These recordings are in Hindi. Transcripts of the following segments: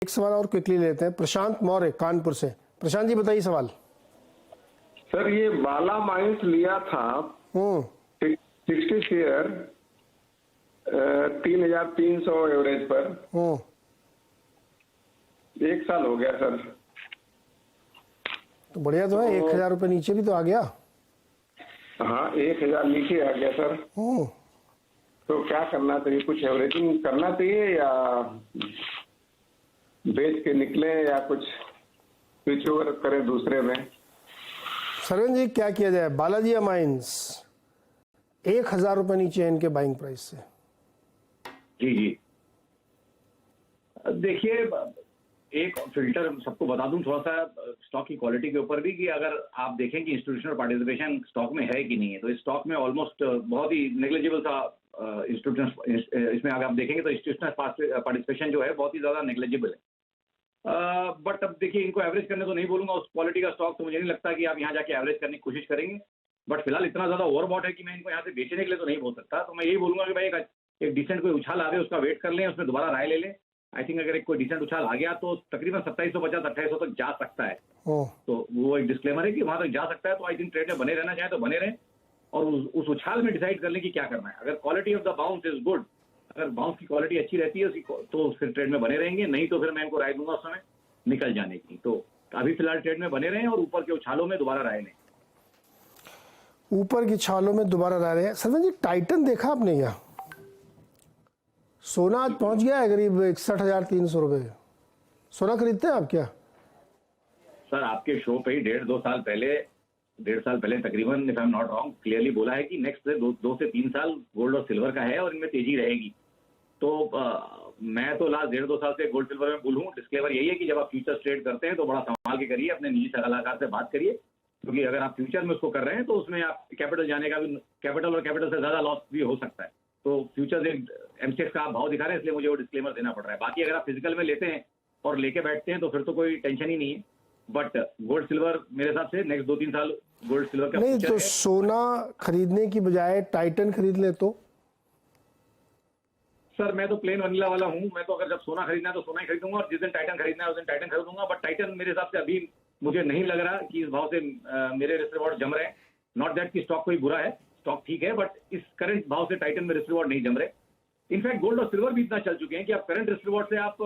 एक सवाल और क्विकली लेते हैं। प्रशांत मौर्य कानपुर से। प्रशांत जी बताइए सवाल। सर ये बाला माइंस लिया था 60 शेयर 3,300 एवरेज पर। 1 साल हो गया सर। तो बढ़िया तो है। 1,000 रुपये नीचे भी तो आ गया। हाँ 1,000 नीचे आ गया सर। तो क्या करना चाहिए? कुछ एवरेजिंग करना चाहिए या बेच के निकले या कुछ स्विच ओवर करें दूसरे में? सरवन जी क्या किया जाए? बालाजी माइंस 1,000 रुपये नीचे है इनके बाइंग प्राइस से। जी जी देखिए, एक फिल्टर सबको बता दूं थोड़ा सा स्टॉक की क्वालिटी के ऊपर भी, कि अगर आप देखें कि इंस्टीट्यूशनल पार्टिसिपेशन स्टॉक में है कि नहीं है, तो इस स्टॉक में ऑलमोस्ट बहुत ही नेग्लिजिबल सा इंस्टीट्यूशनल, इसमें अगर आप देखेंगे तो इंस्टीट्यूशनल पार्टिसिपेशन जो है बहुत ही ज्यादा नेग्लिजिबल है। बट अब देखिए, इनको एवरेज करने तो नहीं बोलूंगा, उस क्वालिटी का स्टॉक तो मुझे नहीं लगता कि आप यहाँ जाके एवरेज करने की कोशिश करेंगे। बट फिलहाल इतना ज्यादा ओवरबॉट है कि मैं इनको यहाँ से बेचने के लिए तो नहीं बोल सकता। तो मैं यही बोलूंगा कि भाई एक डिसेंट कोई उछाल आवे, उसका वेट कर लें, उसमें दोबारा राय ले लें। आई थिंक अगर एक कोई डिसेंट उछाल आ गया तो तकरीबन 2750 2800 तक जा सकता है। तो वो एक डिस्क्लेमर है कि वहां तक जा सकता है। तो आई थिंक ट्रेड में बने रहना चाहे तो बने रहें, और उस उछाल में डिसाइड कर लें कि क्या करना है। अगर quality of the bounce is good, अगर बाउंस की क्वालिटी अच्छी रहती है तो फिर ट्रेड में बने रहेंगे, नहीं तो फिर मैं इनको राय दूंगा उस समय निकल जाने की। तो अभी फिलहाल ट्रेड में बने रहें और ऊपर के उछालों में दोबारा राय लें। ऊपर की छालों में दोबारा राय लें। सरवन जी टाइटन देखा आपने क्या? सोना आज पहुंच गया है करीब 61,300 रुपये। सोना खरीदते हैं आप क्या? सर आपके शो पे ही 1.5 साल पहले तकरीबन, if I am not wrong, clearly बोला है कि नेक्स्ट 2 से 3 साल गोल्ड और सिल्वर का है और इनमें तेजी रहेगी। तो मैं तो लास्ट 1.5-2 साल से गोल्ड सिल्वर में बुल हूँ। डिस्क्लेमर यही है कि जब आप फ्यूचर्स ट्रेड करते हैं तो बड़ा संभाल के करिए, अपने निजी सलाहकार से बात करिए, क्योंकि अगर आप फ्यूचर में उसको कर रहे हैं तो उसमें आप कैपिटल जाने का भी, कैपिटल से ज्यादा लॉस भी हो सकता है। तो फ्यूचर्स एक एमसीएक्स का आप भाव दिखा रहे हैं, इसलिए मुझे वो डिस्क्लेमर देना पड़ रहा है। बाकी अगर आप फिजिकल में लेते हैं और लेके बैठते हैं तो फिर तो कोई टेंशन ही नहीं है। बट गोल्ड सिल्वर मेरे हिसाब से नेक्स्ट 2-3 साल गोल्ड सिल्वर का नहीं तो सोना खरीदने की बजाय टाइटन खरीद ले तो? सर मैं तो प्लेन वनीला वाला हूं। मैं तो अगर जब सोना खरीदना है तो सोना ही खरीदूंगा, और जिस दिन टाइटन खरीदना है उस दिन टाइटन खरीदूंगा। बट टाइटन मेरे हिसाब से अभी मुझे नहीं लग रहा कि इस भाव से मेरे रिस्क रिवॉर्ड जम रहे हैं। नॉट दैट कि स्टॉक कोई बुरा है, स्टॉक ठीक है, बट इस करंट भाव से टाइटन में रिस्क रिवॉर्ड नहीं जम रहे। इनफैक्ट गोल्ड और सिल्वर भी इतना चल चुके हैं कि आप करंट रिस्क रिवॉर्ड से आप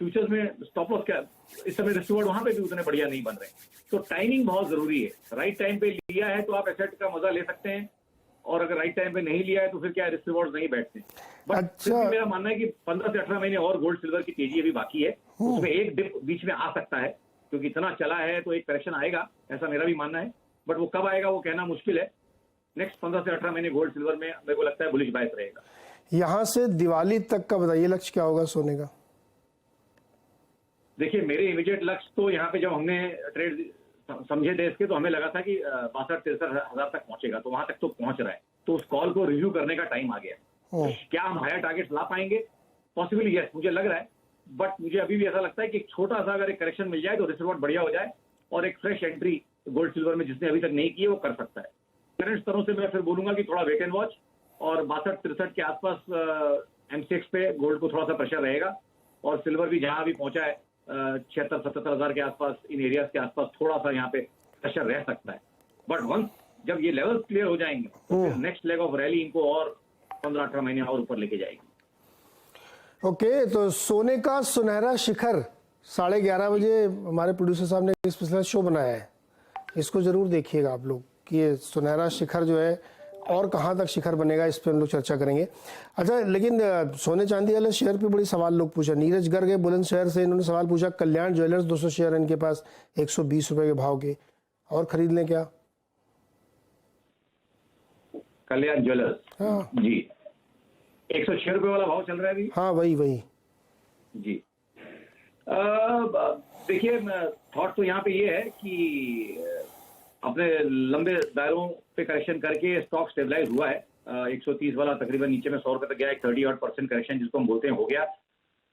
फ्यूचर्स में स्टॉप लॉस क्या, इस समय रिस्क रिवॉर्ड वहां पे भी उतने बढ़िया नहीं बन रहे। तो टाइमिंग बहुत जरूरी है। राइट टाइम पे लिया है तो आप एसेट का मजा ले सकते हैं, और अगर राइट टाइम पे नहीं लिया है तो फिर क्या रिस्क रिवॉर्ड नहीं बैठते। बट अच्छा। मेरा मानना है कि 15 से 18 महीने और गोल्ड सिल्वर की तेजी अभी बाकी है। उसमें एक डिप बीच में आ सकता है, क्योंकि इतना चला है तो एक करेक्शन आएगा, ऐसा मेरा भी मानना है। बट वो कब आएगा वो कहना मुश्किल है। नेक्स्ट 15 से 18 महीने गोल्ड सिल्वर में मेरे को लगता है बुलिश बायस रहेगा। यहां से दिवाली तक का बताइए लक्ष्य क्या होगा सोने का? देखिए मेरे इमीडिएट लक्ष्य तो यहाँ पे जब हमने ट्रेड समझे थे इसके, तो हमें लगा था कि 62-63 हजार तक पहुंचेगा, तो वहां तक तो पहुंच रहा है। तो उस कॉल को रिव्यू करने का टाइम आ गया। क्या हम हायर टारगेट्स ला पाएंगे? पॉसिबली यस, मुझे लग रहा है। बट मुझे अभी भी ऐसा लगता है कि छोटा सा अगर एक करेक्शन मिल जाए तो रिस्क रिवॉर्ड बढ़िया हो जाए, और एक फ्रेश एंट्री गोल्ड सिल्वर में जिसने अभी तक नहीं की है वो कर सकता है। करंट स्तरों से मैं फिर बोलूंगा कि थोड़ा वेट एंड वॉच, और 62-63 के आसपास एमसीएक्स पे गोल्ड को थोड़ा सा प्रेशर रहेगा, और सिल्वर भी जहां भी पहुंचा है 76-77 हजार के आसपास, इन एरियाज के आसपास थोड़ा सा यहाँ पे प्रेशर रह सकता है। बट वंस जब ये लेवल क्लियर हो जाएंगे तो फिर नेक्स्ट लेग ऑफ रैली इनको और 15-18 महीने और ऊपर लेके जाएगी। ओके, तो सोने का सुनहरा शिखर 11:30 बजे हमारे प्रोड्यूसर साहब ने इस पिछला शो बनाया है, इसको जरूर देखिएगा आप लोग कि ये सुनहरा शिखर जो है और कहाँ तक शिखर बनेगा, इस पे हम लोग चर्चा करेंगे। अच्छा, लेकिन सोने चांदी वाले शेयर पे बड़ी सवाल लोग पूछा। नीरज गर्ग है बुलंदशहर से, इन्होंने सवाल पूछा कल्याण ज्वेलर्स 200 शेयर इनके पास 120 रुपए के भाव के, और खरीद लें क्या? कल्याण ज्वेलर्स, हाँ जी 106 रुपए वाला भाव चल रहा है अभी। हाँ वही जी देखिए थॉट तो यहाँ पे ये है कि अपने लंबे दायरों पे करेक्शन करके स्टॉक स्टेबलाइज हुआ है। 130 वाला तकरीबन नीचे में 100 रुपए तक गया, एक 30% करेक्शन जिसको हम बोलते हैं हो गया।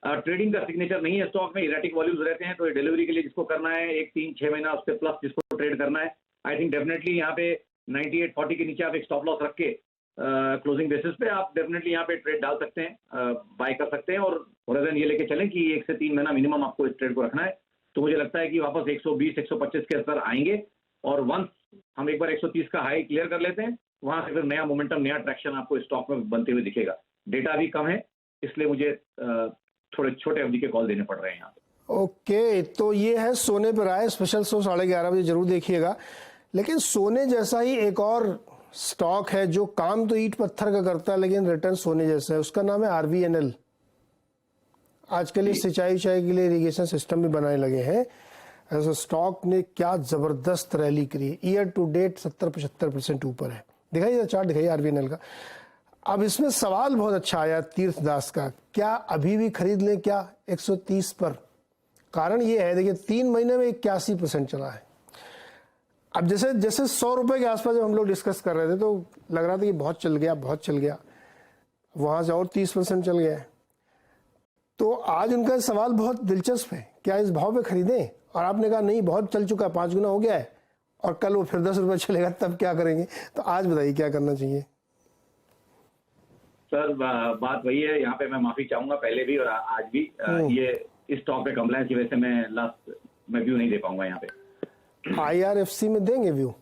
ट्रेडिंग का सिग्नेचर नहीं है स्टॉक में, इरेटिक वॉल्यूम्स रहते हैं। तो डिलीवरी के लिए जिसको करना है 1-3-6 महीना उससे प्लस जिसको ट्रेड करना है, आई थिंक डेफिनेटली यहाँ पे 98.40 के नीचे आप एक स्टॉप लॉस रख के क्लोजिंग बेसिस पे आप डेफिनेटली यहाँ पे ट्रेड डाल सकते हैं, बाय कर सकते हैं, और होराइजन ये लेके चलें कि 1 से 3 महीना मिनिमम आपको इस ट्रेड को रखना है। तो मुझे लगता है कि वापस 120-125 के स्तर आएंगे, और वंस हम एक बार 130 का हाई क्लियर कर लेते हैं, वहां से फिर नया मोमेंटम, नया ट्रैक्शन आपको स्टॉक में बनते हुए दिखेगा। डेटा अभी कम है, इसलिए मुझे थोड़े छोटे अवधि के कॉल देने पड़ रहे हैं यहाँ पे। ओके, तो ये है सोने पर आए स्पेशल शो 11:30 बजे जरूर देखिएगा। लेकिन सोने जैसा ही एक और स्टॉक है जो काम तो ईंट पत्थर का करता है लेकिन रिटर्न सोने जैसा है, उसका नाम है RVNL। आजकल ये सिंचाई के लिए इरिगेशन सिस्टम भी बनाने लगे हैं। ऐसा स्टॉक ने क्या जबरदस्त रैली करी, ईयर टू डेट 70-75% ऊपर है। दिखाइए चार्ट, दिखाइए RVNL का। अब इसमें सवाल बहुत अच्छा आया तीर्थ दास का, क्या अभी भी खरीद लें क्या 130 पर? कारण ये है, देखिए 3 महीने में 81% चला है। अब जैसे 100 रुपए के आसपास जब हम लोग डिस्कस कर रहे थे तो लग रहा था कि बहुत चल गया, बहुत चल गया, वहां से और 30% चल गया है। तो आज उनका सवाल बहुत दिलचस्प है, क्या इस भाव पे खरीदें? और आपने कहा नहीं, बहुत चल चुका है, 5 गुना हो गया है, और कल वो फिर 10 रुपए चलेगा, तब क्या करेंगे? तो आज बताइए क्या करना चाहिए। सर बात वही है, यहाँ पे मैं माफी चाहूंगा पहले भी और आज भी। ये इस स्टॉक पे कंप्लायंस की वजह से मैं व्यू नहीं दे पाऊंगा यहाँ पे। IRFC में देंगे व्यू?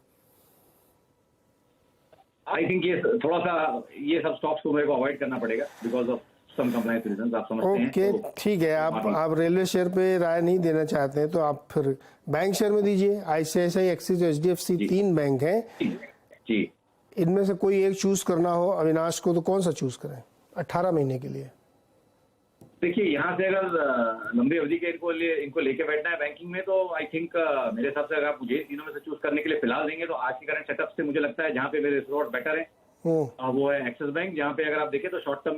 आई थिंक ये थोड़ा सा ये सब स्टॉक्स को मेरे को अवॉइड करना पड़ेगा because of some compliance reasons, आप समझते हैं। ओके, ठीक है। आप रेलवे शेयर पे राय नहीं देना चाहते हैं तो आप फिर बैंक शेयर में दीजिए। ICICI, एक्सिस, HDFC 3 बैंक हैं जी। इनमें से कोई एक चूज करना हो अविनाश को तो कौन सा चूज करें 18 महीने के लिए? देखिए, यहाँ से अगर लंबी अवधि के इनको लेके बैठना है बैंकिंग में, तो आई थिंक मेरे हिसाब से अगर आप मुझे तीनों में से चूज करने के लिए फिलहाल देंगे तो आज के करंट सेटअप से मुझे लगता है जहाँ पे मेरे रिजॉर्ट बेटर है वो है एक्सिस बैंक। जहाँ पे अगर आप देखें तो शॉर्ट टर्म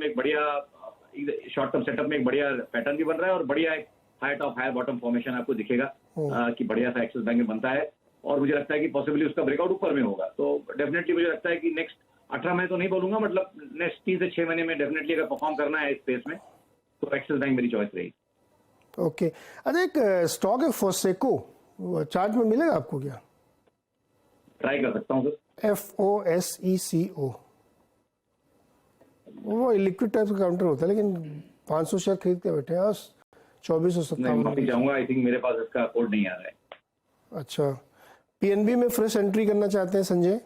सेटअप में एक बढ़िया पैटर्न भी बन रहा है और बढ़िया एक high top higher bottom formation आपको दिखेगा कि बढ़िया सा एक्सिस बैंक में बनता है, और मुझे लगता है कि पॉसिबली उसका ब्रेकआउट ऊपर में होगा। तो डेफिनेटली मुझे लगता है कि नेक्स्ट 18 महीने तो नहीं बोलूंगा, मतलब नेक्स्ट 3 से 6 महीने में डेफिनेटली अगर परफॉर्म करना है इस स्पेस में तो एक्सिस बैंक मेरी चॉइस रहेगी। ओके, अच्छा एक स्टॉक है फोसेको, चार्ट में मिलेगा आपको क्या? ट्राई कर सकता हूँ सर। FOSECO, वो लिक्विड टाइप का काउंटर होता है लेकिन 500 शेयर खरीद के बैठे हैं 2457। माफी चाहूंगा, आई थिंक मेरे पास इसका कोड नहीं आ रहा है। अच्छा, PNB में फ्रेश एंट्री करना चाहते हैं संजय?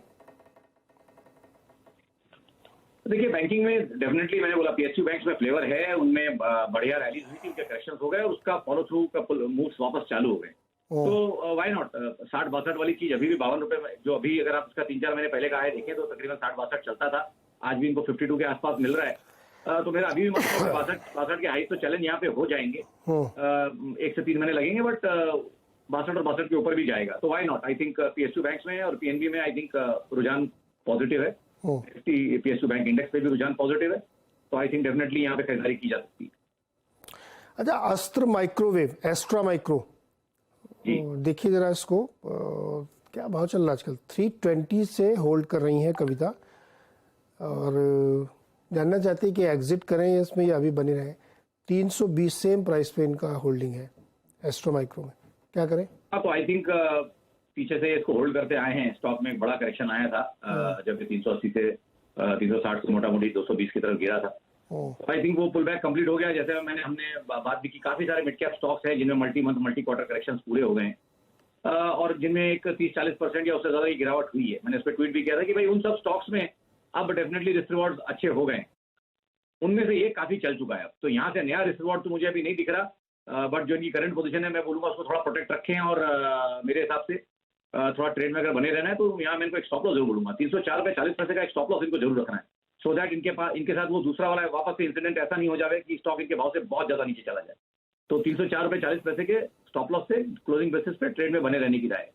देखिए, बैंकिंग में डेफिनेटली मैंने बोला PSU बैंक्स में फ्लेवर है, उनमें बढ़िया रैलीज हुई थी, उनके करेक्शंस हो गए और उसका फॉलो थ्रू का मूव्स वापस चालू हो गए। तो व्हाई नॉट 60-62 वाली चीज अभी भी 52 रुपए में, जो अभी अगर आप इसका 3-4 महीने पहले का है देखें तो तकरीबन 60-62 चलता था, आज भी इनको 52 के आसपास मिल रहा है। तो मेरा अभी भी मतलब 62 के हाई तो चैलेंज यहाँ पे हो जाएंगे, 1 से 3 महीने लगेंगे, बट 62 और 62 के ऊपर भी जाएगा। तो why not, I think PSU banks में और PNB में आई थिंक रुझान पॉजिटिव है, PSU बैंक इंडेक्स पे भी रुझान पॉजिटिव है, तो आई थिंक डेफिनेटली यहाँ पे खरीदारी की जा सकती है। अच्छा, अस्त्र माइक्रोवेव, एस्ट्रा माइक्रो, देखिए जरा इसको, क्या भाव चल रहा है आजकल? 320 से होल्ड कर रही हैं कविता, और जानना चाहती है कि एग्जिट करें या इसमें या अभी बने रहें। 320 सेम प्राइस पे इनका होल्डिंग है एस्ट्रा माइक्रो में, क्या करें? हाँ, तो आई थिंक पीछे से इसको होल्ड करते आए हैं। स्टॉक में एक बड़ा करेक्शन आया था जब 380 से 360 से मोटा मोटी 220 की तरफ गिरा था। आई थिंक वो पुल बैक कंप्लीट हो गया। जैसे हमने बात भी की, काफी सारे मिड कैप स्टॉक्स हैं जिनमें multi month multi quarter corrections पूरे हो गए हैं और जिनमें एक 30-40% या उससे ज्यादा की गिरावट हुई है। मैंने उस पर ट्वीट भी किया था कि भाई उन सब स्टॉक्स में अब डेफिनेटली रिस्क रिवॉर्ड अच्छे हो गए, उनमें से ये काफी चल चुका है। तो यहाँ से नया रिस्क रिवॉर्ड तो मुझे अभी नहीं दिख रहा, बट जो इनकी करंट पोजीशन है मैं बोलूंगा उसको थोड़ा प्रोटेक्ट रखें, और मेरे हिसाब से थोड़ा ट्रेड में अगर बने रहना है तो यहाँ मैं इनको एक स्टॉप लॉस जरूर बोलूंगा। 304 रुपए 40 पैसे का एक स्टॉप लॉस इनको जरूर रखना है, सो दैट इनके साथ वो दूसरा वाला वापस से इंसिडेंट ऐसा नहीं हो जाए कि स्टॉक इनके भाव से बहुत ज्यादा नीचे चला जाए। तो 304 रुपए 40 पैसे के स्टॉप लॉस से क्लोजिंग बेसिस पे ट्रेड में बने रहने की राय।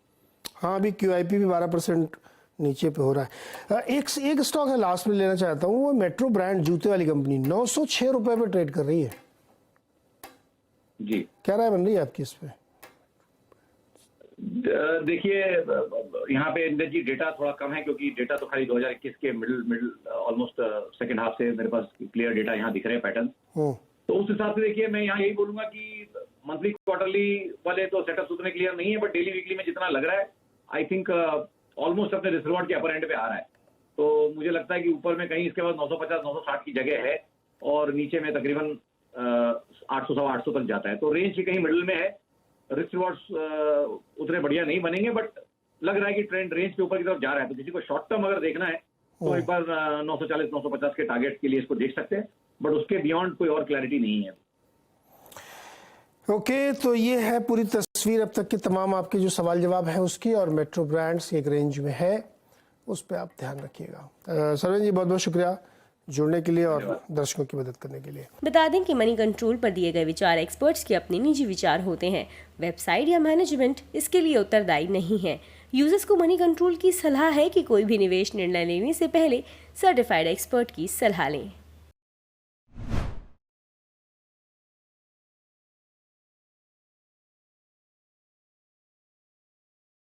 हाँ, अभी QIP भी 12% नीचे पे हो रहा है। एक स्टॉक है लास्ट में लेना चाहता हूँ, वो मेट्रो ब्रांड जूते वाली कंपनी 906 रुपए पे ट्रेड कर रही है जी। क्या राय बन रही है आपकी इस पे? देखिए, यहाँ पे इंदर जी डेटा थोड़ा कम है क्योंकि डेटा तो खाली 2021 के मिडिल ऑलमोस्ट सेकंड हाफ से मेरे पास क्लियर डेटा यहाँ दिख रहे हैं पैटर्न। तो उस हिसाब से देखिए मैं यहाँ यही बोलूंगा कि मंथली क्वार्टरली वाले तो सेटअप उतने क्लियर नहीं है, बट डेली वीकली में जितना लग रहा है आई थिंक ऑलमोस्ट अपने रिस्क रिवॉर्ड के अपर एंड पे आ रहा है। तो मुझे लगता है कि ऊपर में कहीं इसके बाद 950 960 की जगह है और नीचे में तकरीबन 800 सवा 800 तक जाता है। तो रेंज की कहीं मिडिल में है। रिस्क रिवॉर्ड्स उतने बढ़िया नहीं बनेंगे, बट लग रहा है कि ट्रेंड रेंज के ऊपर की तरफ जा रहा है। तो किसी को शॉर्ट टर्म अगर देखना है तो एक बार 940 950 के टारगेट के लिए इसको देख सकते हैं, बट उसके बियॉन्ड कोई और क्लैरिटी नहीं है। ओके, तो ये है पूरी तस्वीर अब तक के तमाम आपके जो सवाल जवाब है उसकी, और मेट्रो ब्रांड्स एक रेंज में है, उस पर आप ध्यान रखिएगा। सरवीन जी, बहुत बहुत शुक्रिया जुड़ने के लिए और दर्शकों की मदद करने के लिए। बता दें कि मनी कंट्रोल पर दिए गए विचार एक्सपर्ट्स के अपने निजी विचार होते हैं। वेबसाइट या मैनेजमेंट इसके लिए उत्तरदायी नहीं है। यूजर्स को मनी कंट्रोल की सलाह है कि कोई भी निवेश निर्णय लेने से पहले सर्टिफाइड एक्सपर्ट की सलाह लें।